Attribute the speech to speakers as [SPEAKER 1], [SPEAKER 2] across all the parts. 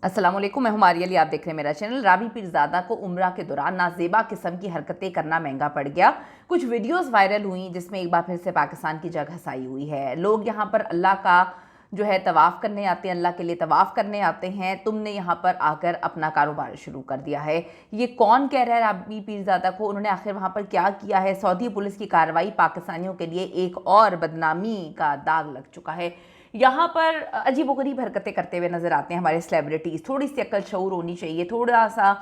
[SPEAKER 1] अस्सलाम वालेकुम, मैं हूं मारिया अली। आप देख रहे हैं मेरा चैनल। राबी पीरज़ादा को उम्रा के दौरान नाजेबा किस्म की हरकतें करना महंगा पड़ गया। कुछ वीडियोस वायरल हुई जिसमें एक बार फिर से पाकिस्तान की जगह हसाई हुई है। लोग यहाँ पर अल्लाह का जो है तवाफ़ करने आते हैं, अल्लाह के लिए तवाफ़ करने आते हैं। तुमने यहाँ पर आकर अपना कारोबार शुरू कर दिया है। ये कौन कह रहा है राबी पीरज़ादा को? उन्होंने आखिर वहाँ पर क्या किया है? सऊदी पुलिस की कार्रवाई पाकिस्तानियों के लिए एक और बदनामी का दाग लग चुका है। यहाँ पर अजीबोगरीब हरकतें करते हुए नजर आते हैं हमारे सेलिब्रिटीज़। थोड़ी सी अक्ल शऊर होनी चाहिए, थोड़ा सा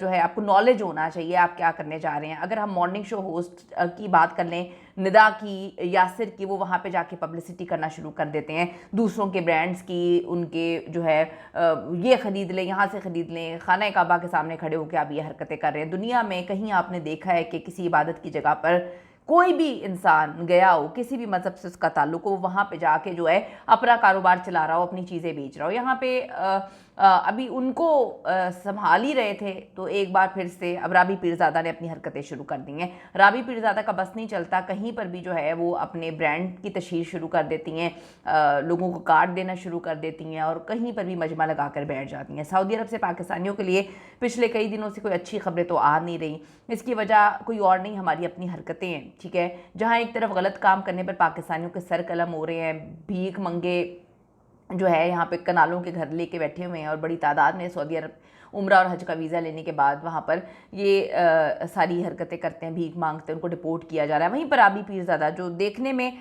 [SPEAKER 1] जो है आपको नॉलेज होना चाहिए आप क्या करने जा रहे हैं। अगर हम मॉर्निंग शो होस्ट की बात कर लें, निदा की, यासिर की, वो वहाँ पे जाके पब्लिसिटी करना शुरू कर देते हैं दूसरों के ब्रांड्स की। उनके जो है ये ख़रीद लें, यहाँ से ख़रीद लें, खाना काबा के सामने खड़े होकर आप ये हरकतें कर रहे हैं। दुनिया में कहीं आपने देखा है कि किसी इबादत की जगह पर कोई भी इंसान गया हो, किसी भी मज़हब से उसका ताल्लुक हो, वहाँ पे जाके जो है अपना कारोबार चला रहा हो, अपनी चीज़ें बेच रहा हो। यहाँ पे अभी उनको संभाल ही रहे थे तो एक बार फिर से अब राबी पीरज़ादा ने अपनी हरकतें शुरू कर दी हैं। राबी पीरज़ादा का बस नहीं चलता, कहीं पर भी जो है वो अपने ब्रांड की तशहीर शुरू कर देती हैं, लोगों को कार्ड देना शुरू कर देती हैं और कहीं पर भी मजमा लगा कर बैठ जाती हैं। सऊदी अरब से पाकिस्तानियों के लिए पिछले कई दिनों से कोई अच्छी खबरें तो आ नहीं रही। इसकी वजह कोई और नहीं, हमारी अपनी हरकतें हैं। ठीक है, जहाँ एक तरफ गलत काम करने पर पाकिस्तानियों के सर कलम हो रहे हैं, भीख मंगे जो है यहाँ पे कनालों के घर लेके बैठे हुए हैं और बड़ी तादाद में सऊदी अरब उम्रा और हज का वीज़ा लेने के बाद वहाँ पर ये सारी हरकतें करते हैं, भीख मांगते हैं, उनको डिपोर्ट किया जा रहा है। वहीं पर राबी पीरज़ादा जो देखने में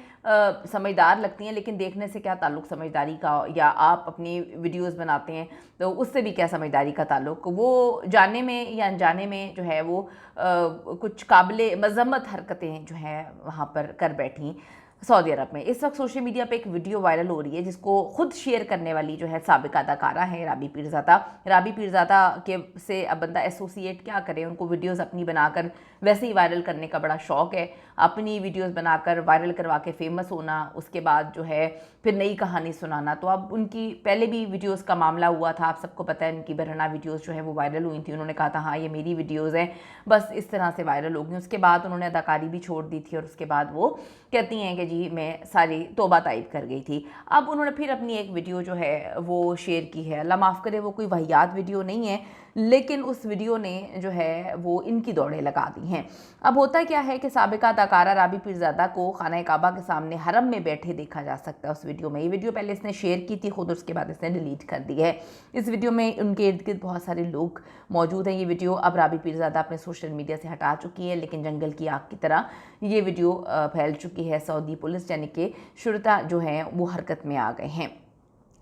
[SPEAKER 1] समझदार लगती हैं, लेकिन देखने से क्या ताल्लुक़ समझदारी का, या आप अपनी वीडियोस बनाते हैं तो उससे भी क्या समझदारी का ताल्लुक़। वो जाने में या अनजाने में जो है वो कुछ काबिल मज़म्मत हरकतें जो हैं वहाँ पर कर बैठी सऊदी अरब में। इस वक्त सोशल मीडिया पे एक वीडियो वायरल हो रही है जिसको खुद शेयर करने वाली जो है साबिका अदाकारा है राबी पीरज़ादा। राबी पीरज़ादा के से अब बंदा एसोसिएट क्या करे, उनको वीडियोस अपनी बनाकर वैसे ही वायरल करने का बड़ा शौक़ है। अपनी वीडियोस बनाकर वायरल करवा के फेमस होना, उसके बाद जो है फिर नई कहानी सुनाना। तो अब उनकी पहले भी वीडियोस का मामला हुआ था, आप सबको पता है। उनकी बरहना वीडियोस जो है वो वायरल हुई थी। उन्होंने कहा था हाँ ये मेरी वीडियोस हैं, बस इस तरह से वायरल हो गई। उसके बाद उन्होंने अदाकारी भी छोड़ दी थी और उसके बाद वो कहती हैं कि जी मैं सारी तौबा ताइब कर गई थी। अब उन्होंने फिर अपनी एक वीडियो जो है वो शेयर की है। अल्लाह माफ़ करे वो कोई वाहियात वीडियो नहीं है, लेकिन उस वीडियो ने जो है वो इनकी दौड़ें लगा दी हैं। अब होता क्या है कि साबिका अदाकारा राबी पीरज़ादा को खाना काबा के सामने हरम में बैठे देखा जा सकता है उस वीडियो में। ये वीडियो पहले इसने शेयर की थी खुद, उसके बाद इसने डिलीट कर दी है। इस वीडियो में उनके इर्द गिर्द बहुत सारे लोग मौजूद हैं। ये वीडियो अब राबी पीरज़ादा अपने सोशल मीडिया से हटा चुकी है, लेकिन जंगल की आग की तरह ये वीडियो फैल चुकी है। सऊदी पुलिस यानी कि शुरता जो हैं वो हरकत में आ गए हैं।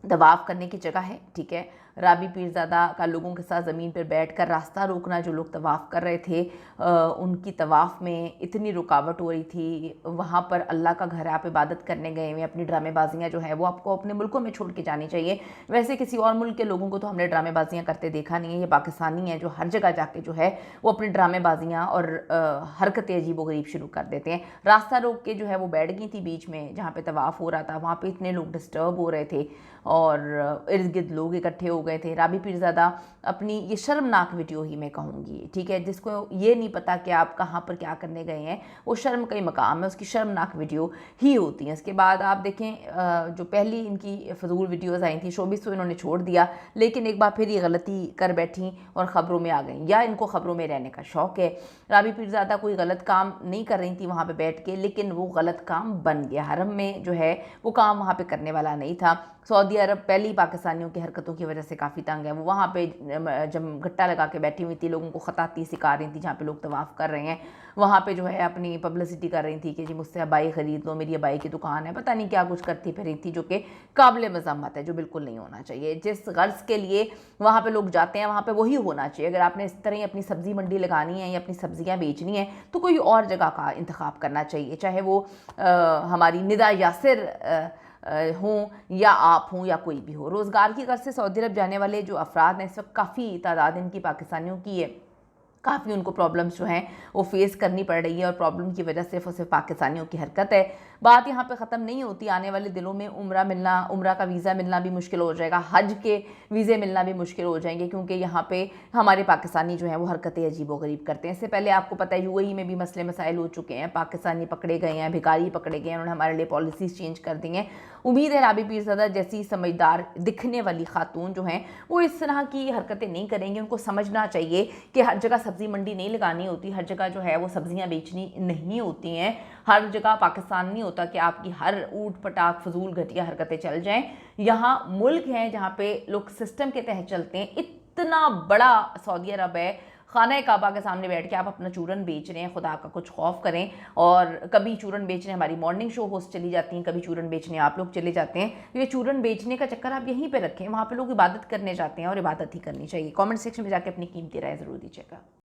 [SPEAKER 1] तवाफ़ करने की जगह है, ठीक है। राबी पीरज़ादा का लोगों के साथ ज़मीन पर बैठकर रास्ता रोकना, जो लोग तवाफ़ कर रहे थे उनकी तवाफ़ में इतनी रुकावट हो रही थी। वहाँ पर अल्लाह का घर है, आप इबादत करने गए हुए, अपनी ड्रामेबाजियाँ जो है वो आपको अपने मुल्कों में छोड़ के जानी चाहिए। वैसे किसी और मुल्क के लोगों को तो हमने ड्रामेबाजियाँ करते देखा नहीं है। ये पाकिस्तानी हैं जो हर जगह जाके जो है वो अपनी ड्रामेबाजियाँ और हरकतें अजीबोगरीब शुरू कर देते हैं। रास्ता रोक के जो है वो बैठ गई थी बीच में जहाँ पर तवाफ़ हो रहा था। वहाँ पर इतने लोग डिस्टर्ब हो रहे थे और इर्द गिर्द लोग इकट्ठे हो गए थे। राबी पीरज़ादा अपनी ये शर्मनाक वीडियो ही मैं कहूँगी, ठीक है, जिसको ये नहीं पता कि आप कहाँ पर क्या करने गए हैं, वो शर्म का ही मकाम है, उसकी शर्मनाक वीडियो ही होती है। इसके बाद आप देखें जो पहली इनकी फजूल वीडियोज़ आई थी, शोबिस तो इन्होंने छोड़ दिया, लेकिन एक बार फिर ये गलती कर बैठी और ख़बरों में आ गई। या इनको ख़बरों में रहने का शौक़ है। राबी पीरज़ादा कोई गलत काम नहीं कर रही थी वहाँ पर बैठ के, लेकिन वो गलत काम बन गया। हरम में जो है वो काम वहाँ पर करने वाला नहीं था। सऊदी अरब पहले ही पाकिस्तानियों की हरकतों की वजह से काफ़ी तंग है। वो वहाँ पे जब गट्टा लगा के बैठी हुई थी, लोगों को ख़ताती सिखा रही थी जहाँ पे लोग तवाफ़ कर रहे हैं। वहाँ पे जो है अपनी पब्लिसिटी कर रही थी कि जी मुझसे अबाई ख़रीद लो, मेरी अबाई की दुकान है, पता नहीं क्या कुछ करती फिर रही थी, जो कि काबिल मज़म्मत है, जो बिल्कुल नहीं होना चाहिए। जिस गर्ज़ के लिए वहाँ पर लोग जाते हैं वहाँ पर वही होना चाहिए। अगर आपने इस तरह ही अपनी सब्ज़ी मंडी लगानी है या अपनी सब्ज़ियाँ बेचनी है तो कोई और जगह का इंतखाब करना चाहिए, चाहे वो हमारी निदा यासिर हों या आप हों या कोई भी हो। रोज़गार की गर्ज से सऊदी अरब जाने वाले जो अफराद हैं, इस वक्त काफ़ी तादाद इनकी पाकिस्तानियों की है। काफ़ी उनको प्रॉब्लम्स जो हैं वो फेस करनी पड़ रही है और प्रॉब्लम की वजह सिर्फ और सिर्फ पाकिस्तानियों की हरकत है। बात यहाँ पे ख़त्म नहीं होती, आने वाले दिनों में उम्रा का वीज़ा मिलना भी मुश्किल हो जाएगा, हज के वीज़े मिलना भी मुश्किल हो जाएंगे, क्योंकि यहाँ पे हमारे पाकिस्तानी जो हैं वो हरकतें अजीबोगरीब करते हैं। इससे पहले आपको पता है यूएई में भी मसले मसाइल हो चुके हैं, पाकिस्तानी पकड़े गए हैं, भिखारी पकड़े गए हैं, उन्होंने हमारे लिए पॉलिसीज़ चेंज कर दी हैं। उम्मीद है राबी पीरज़ादा जैसी समझदार दिखने वाली खातून जो हैं वो इस तरह की हरकतें नहीं करेंगी। उनको समझना चाहिए कि हर जगह सब्ज़ी मंडी नहीं लगानी होती, हर जगह जो है वो सब्ज़ियाँ बेचनी नहीं होती हैं, हर जगह पाकिस्तान नहीं होता कि आपकी हर ऊट पटाख फजूल घटिया हरकतें चल जाएं। यहाँ मुल्क हैं जहाँ पे लोग सिस्टम के तहत चलते हैं। इतना बड़ा सऊदी अरब है, खाना काबा के सामने बैठ के आप अपना चूरन बेच रहे हैं, खुदा का कुछ खौफ करें। और कभी चूरन बेचने हमारी मॉर्निंग शो होस्ट चली जाती हैं, कभी चूरन बेचने आप लोग चले जाते हैं। ये चूरन बेचने का चक्कर आप यहीं पे रखें, वहाँ पे लोग इबादत करने जाते हैं और इबादत ही करनी चाहिए। कमेंट सेक्शन में जाके अपनी कीमती राय ज़रूर दीजिएगा।